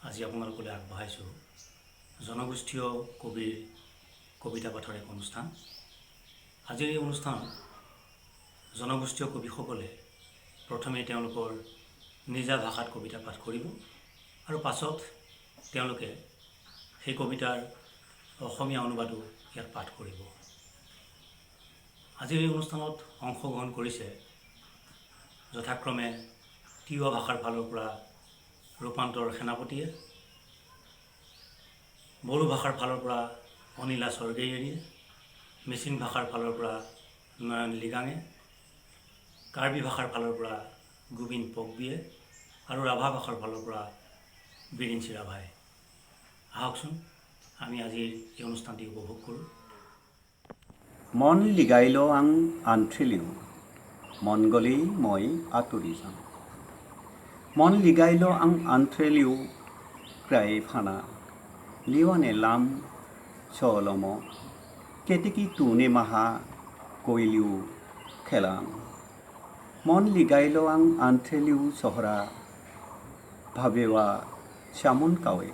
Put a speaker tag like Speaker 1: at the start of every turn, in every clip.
Speaker 1: আজি আপোনালোকলৈ আগবঢ়াইছোঁ জনগোষ্ঠীয় কবিৰ কবিতা পাঠৰ এক অনুষ্ঠান। আজিৰ এই অনুষ্ঠানত জনগোষ্ঠীয় কবিসকলে প্ৰথমে তেওঁলোকৰ নিজা ভাষাত কবিতা পাঠ কৰিব আৰু পাছত তেওঁলোকে সেই কবিতাৰ অসমীয়া অনুবাদো ইয়াত পাঠ কৰিব। আজিৰ এই অনুষ্ঠানত অংশগ্ৰহণ কৰিছে যথাক্ৰমে তিৱা ভাষাৰ ফালৰ পৰা ৰূপান্তৰ সেনাপতিয়ে, বড়ো ভাষাৰ ফালৰ পৰা অনিলা স্বৰ্গেয়ীয়ে, মিচিং ভাষাৰ ফালৰ পৰা নয়ন লিগাঙে, কাৰ্বি ভাষাৰ ফালৰ পৰা গোবিন্দ পগবিয়ে আৰু ৰাভা ভাষাৰ ফালৰ পৰা বিৰিঞ্চি ৰাভাই। আহকচোন আমি আজিৰ এই অনুষ্ঠানটি উপভোগ কৰোঁ।
Speaker 2: মন লিগাইল আং আন্থ্ৰিলিও, মন গলেই মই আঁতৰি যাওঁ। মন লিগাইল আং আন্থ্ৰিলিও ক্ৰাই ফানা, লিৱানে লাম চলম, কেতেকি তুনে মাহা কৈলিও খেলাং। মন লিগাইল আং আন্থ্ৰিলিও চহৰা, ভাবেৱা চামন কাৱে,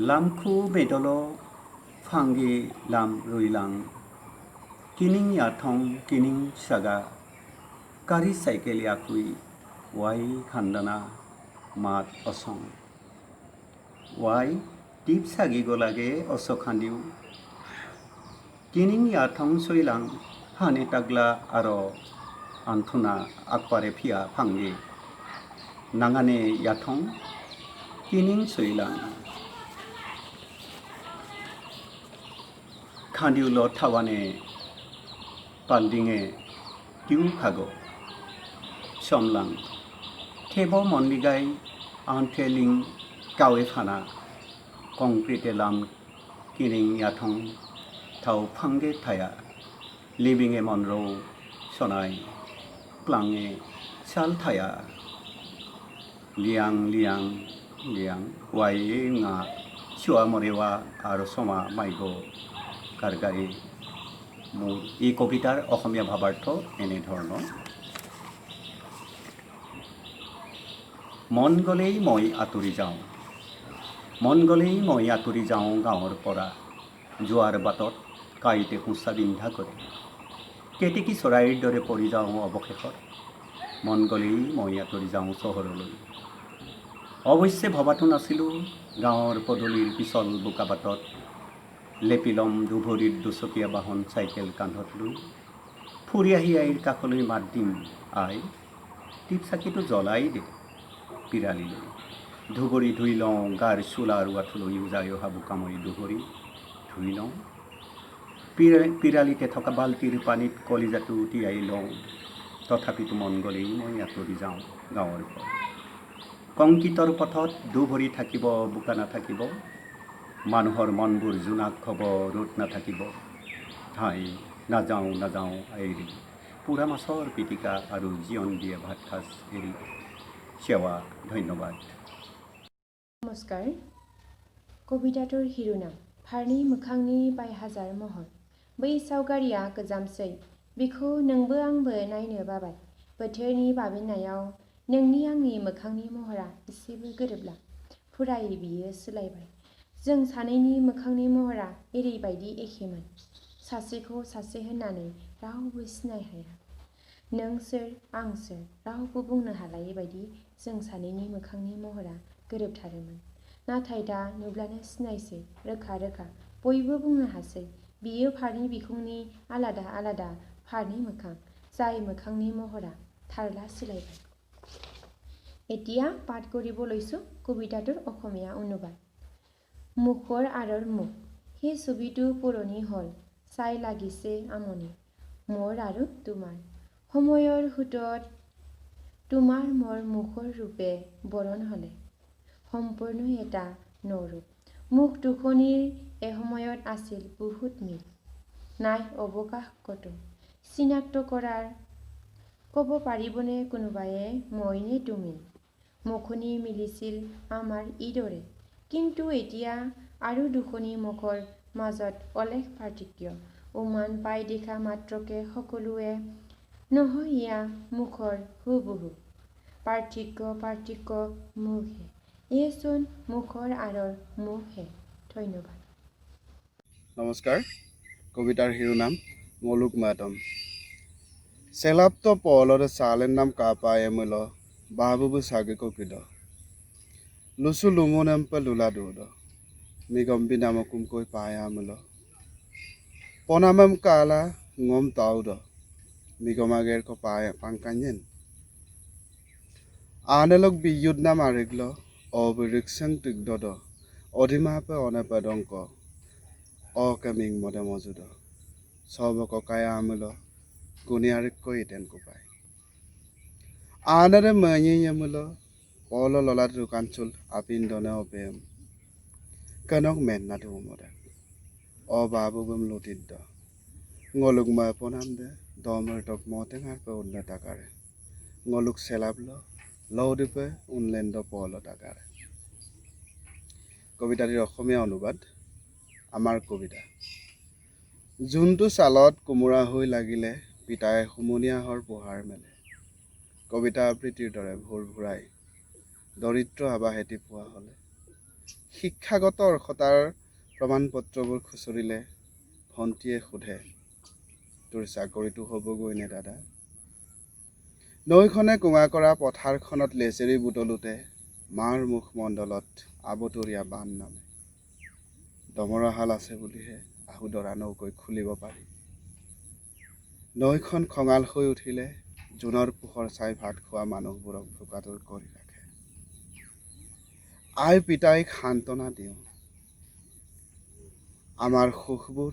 Speaker 2: লামখু বেদল ফাংগে লাম রুইলাং, কিনিং ইয়াথং কিনিং সাগা, কারি সাইকেল ইয়াকুই ওয়াই খান্দানা মাত অসং। ওয়াই টিপ সাগি গলাগে অসখান্দিও, কিনিং ইয়াথং সইলাং হানে তাগলা আরো আন্থুনা আকপারে ফিয়া ফাংগে, নাঙানে ইয়াথং কিনিং সইলাং। খান্দিউল থাওয়ানে পালডিঙে টিউ খাগো সমলাং, থেব মনলিগাই আন্থেলিং কাৱে ফানা, কংক্রিটে লাম কিনিং ইয়াথং থাও ফাংগে থায়া, লিবিঙে মনরৌ সনাই প্লাঙে সাল থায়া, লিয়াং লিয়াং লিয়াং ওয়াই ngা চুয়া মরেওয়া আর সমা মাইগো কারগারি। মোৰ এই কবিতাৰ অসমীয়া ভাৱাৰ্থ এনেধৰণৰ। মন গলেই মই আঁতৰি যাওঁ, মন গলেই মই আঁতৰি যাওঁ গাঁৱৰ পৰা, যোৱাৰ বাটত কাঁইতে কোঁচা বিন্ধা কৰে, কেতেকী চৰাইৰ দৰে পৰি যাওঁ অৱশেষত। মন গলেই মই আঁতৰি যাওঁ চহৰলৈ। অৱশ্যে ভবাটো নাছিলোঁ গাঁৱৰ পদূলিৰ পিছল বোকা বাটত লেপি ল'ম দুভৰিৰ দুচকীয়া বাহন চাইকেল কান্ধত লৈ, ফুৰি আহি আইৰ কাষলৈ মাত দিম, আই টিপ চাকিটো জ্বলাই দে পিৰালিলৈ। ধুবৰি ধুই লওঁ গাৰ চোলা আৰু আঁঠুলৈ উজাই অহা বোকামৰি দুবৰি ধুই লওঁ। পিৰালিতে থকা বাল্টিৰ পানীত কলিজাটো তিয়াই লওঁ। তথাপিতো মন গলেই মই আঁতৰি যাওঁ গাঁৱৰ পৰা। কংক্ৰিটৰ পথত দুভৰি থাকিব বোকা নাথাকিব, মানুহৰ মনবোৰ জোনাক হ'ব ৰ'দ নাথাকিব। হাই নাযাওঁ নাযাওঁ এৰি, পোৰা মাছৰ পিটিকা আৰু জীয়ন দিয়ে ভাত সাজ এৰি। সেৱা, ধন্যবাদ।
Speaker 3: नमस्कार। कविताটোৰ শিৰোনাম फारनै मोखांनि बायहाजार महर। बै सावगारिया गोजामसै, बिखौ नोंबो आंबो नायनो बाबाय। बोथोरनि बाबेननायाव नोंनि आंनि मोखांनि महरा एसेबो गोरोबला। फुरायै बियो सोलायबाय। जों सानैनि मोखांनि महरा एरैबायदि एखेमोन, सासेखौ सासे होननानै रावबो सिनाय हाया। नों सोर आं सोर रावबो बुंनो हालायै बायदि जों सानैनि मोखांनि महरा गोरोबथारोमोन। नाथाय दा नुब्लानो सिनायसै रोखा रोखा, बयबो बुंनो हासै बियो फारनै बिखुंनि आलादा आलादा फारनै मोखां, जाय मोखांनि महरा थारला सोलायबाय। এতিয়া পাঠ কৰিব লৈছোঁ কবিতাটোৰ অসমীয়া অনুবাদ। মুখৰ আঁৰৰ মুখ। সেই ছবিটো পুৰণি হ'ল, চাই লাগিছে আমনি, মোৰ আৰু তোমাৰ। সময়ৰ সোঁতত তোমাৰ মোৰ মুখৰ ৰূপে বৰণ হ'লে সম্পূৰ্ণ এটা নৰূপ। মুখ দুখনিৰ এসময়ত আছিল বহুত মিল, নাই অৱকাশ ক'তো চিনাক্ত কৰাৰ। ক'ব পাৰিবনে কোনোবায়ে মই নে তুমি? মুখনি মিলিছিল আমাৰ ইদৰে, কিন্তু এতিয়া আৰু দুখনি মুখৰ মাজত অলেখ পাৰ্থক্য। উমান পাই দেখা মাত্ৰকে সকলোৱে নহয় ইয়া মুখৰ হুবহু। পাৰ্থক্য মুখহে, ইয়েচুন মুখৰ আঁৰৰ মুখহে। ধন্যবাদ।
Speaker 4: নমস্কাৰ। কবিতাৰ শিৰোনাম মলুক মাতম। সেলাপ্ত পলরে সালের নাম কাপায়েমুল বাবুবু সাগে ককিদ লুসু লুমুনেম্পে লুলা দুদ মিগম্বি নামকুম কই পায়ামুল পনামম কালা ngom taud migomager ko pangkanyen anelok biyud nam ariglo obiriksang tigdod odimape onepadongko o kaming mode mojudo soboko kaya amulo kuniarik ko iten ko pai anare manyi yamulo polo lolat rukanchul apin done obem kanok men na dumode o babu bum lutiddo ngoluk ma ponamde domer tok motengar pe unne takare ngoluk selablo লৌডিপে উনলেণ্ড পল টাকাৰে। কবিতাটিৰ অসমীয়া অনুবাদ। আমাৰ কবিতা। যোনটো ছালত কোমোৰা হৈ লাগিলে পিতাই হুমনীয়াহৰ পোহাৰ মেলে কবিতা আবৃত্তিৰ দৰে ভোৰ ভুৰাই দৰিদ্ৰ আৱাহেতি পোৱা হ'লে শিক্ষাগত অৰ্হতাৰ প্ৰমাণ পত্ৰবোৰ খুচৰিলে ভণ্টিয়ে সোধে তোৰ চাকৰিটো হ'বগৈ নে দাদা। নৈখনে কুঙা কৰা পথাৰখনত লেচেৰি বুটলোতে মাৰ মুখমণ্ডলত আবতৰীয়া বান নামে দমৰাহাল আছে বুলিহে আহুদৰা নৌকৈ খুলিব পাৰি। নৈখন খঙাল হৈ উঠিলে জোনৰ পোহৰ চাই ভাত খোৱা মানুহবোৰক ভোকাতুৰ কৰি ৰাখে। আই পিতাইক সান্তনা দিওঁ আমাৰ সুখবোৰ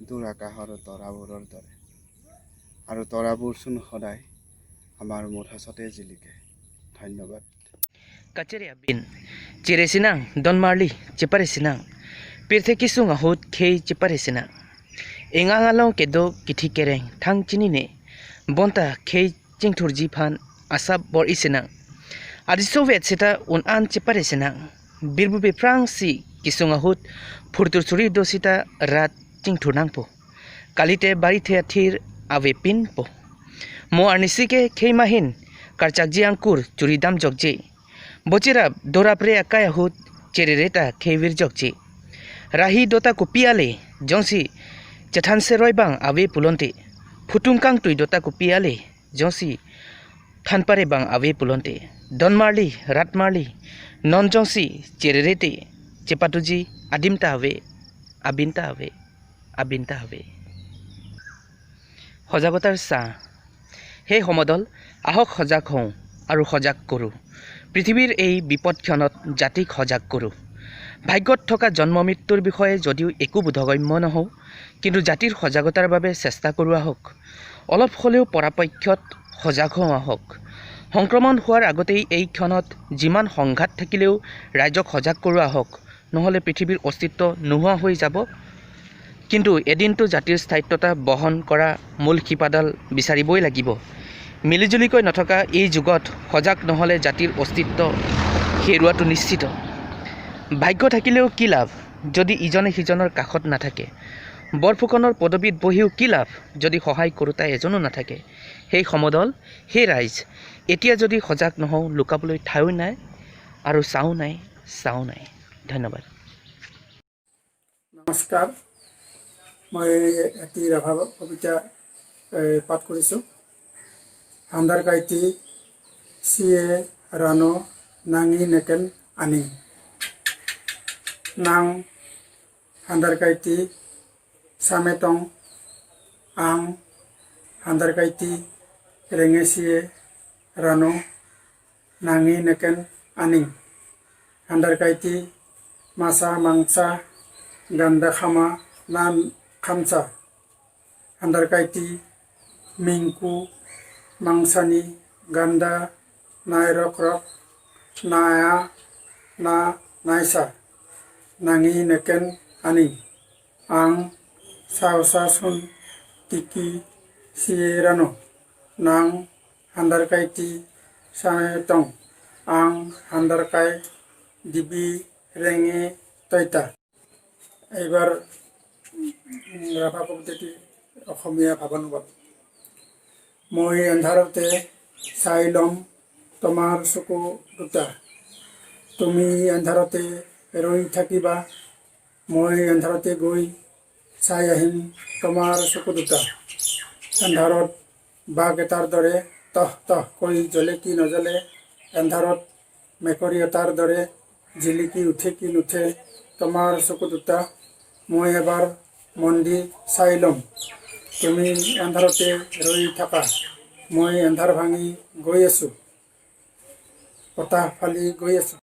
Speaker 4: দূৰ আকাশৰ তৰাবোৰৰ দৰে আৰু তৰাবোৰচোন সদায় আমার মুঠাছতে জিলিকে। ধন্যবাদ।
Speaker 5: Kaceri abin, cire sinang, don marli, cepare sinang. Pirte kisung ahut kei cepare sinang. Ingang along kedo kiti kereng, tang cini ne. Bonta kei cing turji pan asap bor isinang. Adi Soviet sita un an cepare sinang. Birbu beprang si kisung ahut purtur suri do sita rat cing turnang po. Kalite bari theatir ave pin po. Mo arnisike kei mahin karchakji angkur curi dam jogje bocirap dorapre akai ahut cerereta kevir jogje rahi dota kupiale jongsi chathanse roibang ave pulonte futungkang tui dota kupiale jongsi thanpare bang ave pulonte donmarli ratmarli non jongsi cererete chepatuji adimta ave abinta ave abinta ave hojagotar sa হে সমদল আহক সজাগ হওঁ আৰু সজাগ কৰোঁ পৃথিৱীৰ এই বিপদক্ষণত জাতিক সজাগ কৰোঁ ভাগ্যত থকা জন্ম মৃত্যুৰ বিষয়ে যদিও একো বোধগম্য নহওঁ কিন্তু জাতিৰ সজাগতাৰ বাবে চেষ্টা কৰোঁ আহক অলপ হ'লেও পৰাপক্ষত সজাগ হওঁ আহক সংক্ৰমণ হোৱাৰ আগতেই এই ক্ষণত যিমান সংঘাত থাকিলেও ৰাইজক সজাগ কৰোঁ আহক নহ'লে পৃথিৱীৰ অস্তিত্ব নোহোৱা হৈ যাব কিন্তু এদিনটো জাতিৰ স্থায়িত্বতা বহন কৰা মূল শিপাডাল বিচাৰিবই লাগিব মিলিজুলিকৈ নথকা এই যুগত সজাগ নহ'লে জাতিৰ অস্তিত্ব হেৰুৱাটো নিশ্চিত ভাগ্য থাকিলেও কি লাভ যদি ইজনে সিজনৰ কাষত নাথাকে বৰফুকনৰ পদবীত বহিও কি লাভ যদি সহায় কৰোতা এজনো নাথাকে সেই সমদল সেই ৰাইজ এতিয়া যদি সজাগ নহওঁ লুকাবলৈ ঠাইও নাই আৰু চাও নাই ধন্যবাদ।
Speaker 6: নমস্কাৰ। মই এটি ৰাভা কবিতা পাঠ কৰিছোঁ। হান্দাৰ কাইটি চিয়ে ৰানো নাঙি নেকেন আনি নাং হান্দাৰ কাইটি চামেটং আং হান্দাৰ কাইটি ৰেঙে চিয়ে ৰানো নাঙি নেকেন আনি হান্দাৰ কাইটি মাছা মাংসা গান্দা খামা নাম খামসা হান্দার কাইটি মিংকু মাংসানি গান্দা নাই রক রক নায়া না নাইসা নাঙি নেকেন আনি আং সাওসা সুন টিকি সিয়েরানো নাং হান্দার কাইটি সামেটং আং হান্দার কাই দিবি রেঙে তৈতা। এইবাৰ ৰাভা কবিতাটি অসমীয়া ভাৱানুবাদ। মই এন্ধাৰতে চাই ল'ম তোমাৰ চকু দুটা তুমি এন্ধাৰতে ৰৈ থাকিবা মই এন্ধাৰতে গৈ চাই আহিম তোমাৰ চকু দুটা এন্ধাৰত বাঘ এটাৰ দৰে তহ তহ কৈ জ্বলে কি নজ্বলে এন্ধাৰত মেকুৰী এটাৰ দৰে জিলিকি উঠে কি নুঠে তোমাৰ চকু দুটা মই এবাৰ মন দি চাই ল'ম তুমি এন্ধাৰতে ৰৈ থাকা মই এন্ধাৰ ভাঙি গৈ আছোঁ বতাহ ফালি গৈ আছোঁ